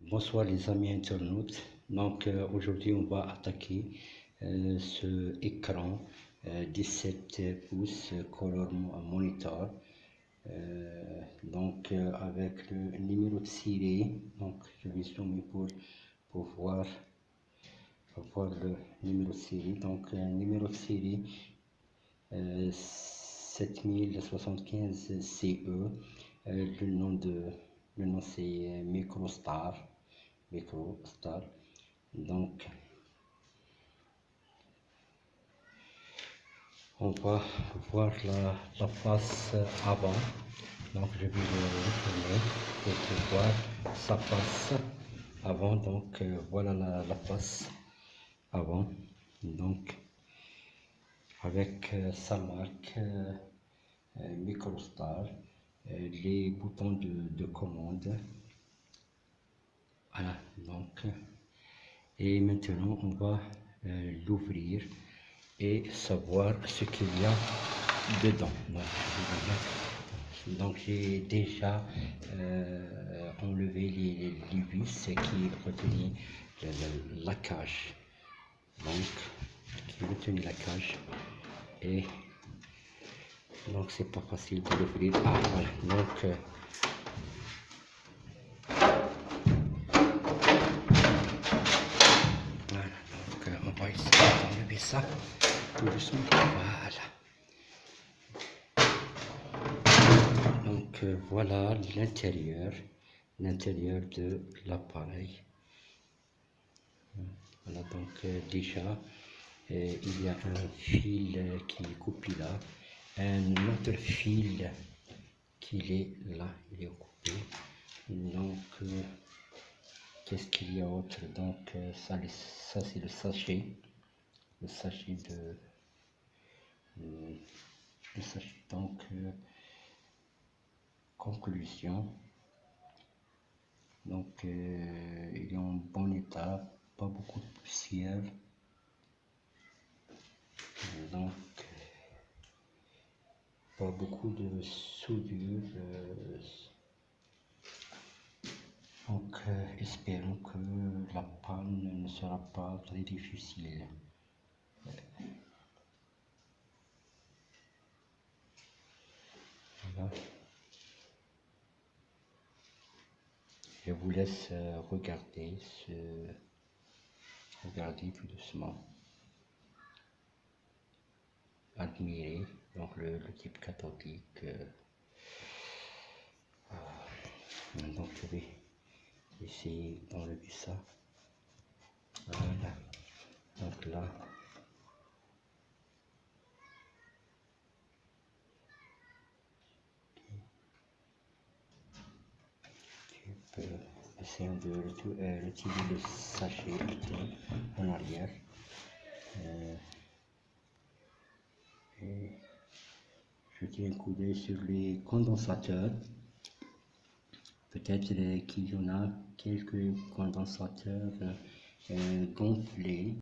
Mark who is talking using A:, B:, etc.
A: Bonsoir les amis internautes. Donc aujourd'hui on va attaquer ce écran 17 pouces color monitor avec le numéro de série. Donc je vais zoomer pour voir le numéro de série. Donc numéro de série 7075 CE. Le nom c'est MicroStar. Donc on va voir la face avant. Donc je vais le retourner pour voir sa face avant. Donc voilà la face avant. Donc avec sa marque MicroStar, les boutons de commande. Voilà, donc et maintenant on va l'ouvrir et savoir ce qu'il y a dedans. Donc j'ai déjà enlevé les vis qui retenaient la cage. Donc qui retenait la cage, et donc c'est pas facile de l'ouvrir. Ah voilà, donc on va essayer d'enlever ça tout doucement. Voilà. Donc voilà l'intérieur de l'appareil. Voilà, donc déjà il y a un fil qui est coupé là, un autre fil qui est là, il est coupé. Donc qu'est-ce qu'il y a autre? Donc ça c'est le sachet donc conclusion. Donc il est en bon état, pas beaucoup de poussière. Donc pas beaucoup de soudure. Donc espérons que la panne ne sera pas très difficile. Voilà. Je vous laisse regarder tout doucement, admirer donc le type cathodique. Donc je vais essayer d'enlever ça. Voilà, donc là tu peux essayer de retirer le sachet en arrière. Et jeter un coup d'œil sur les condensateurs. Peut-être qu'il y en a quelques condensateurs gonflés.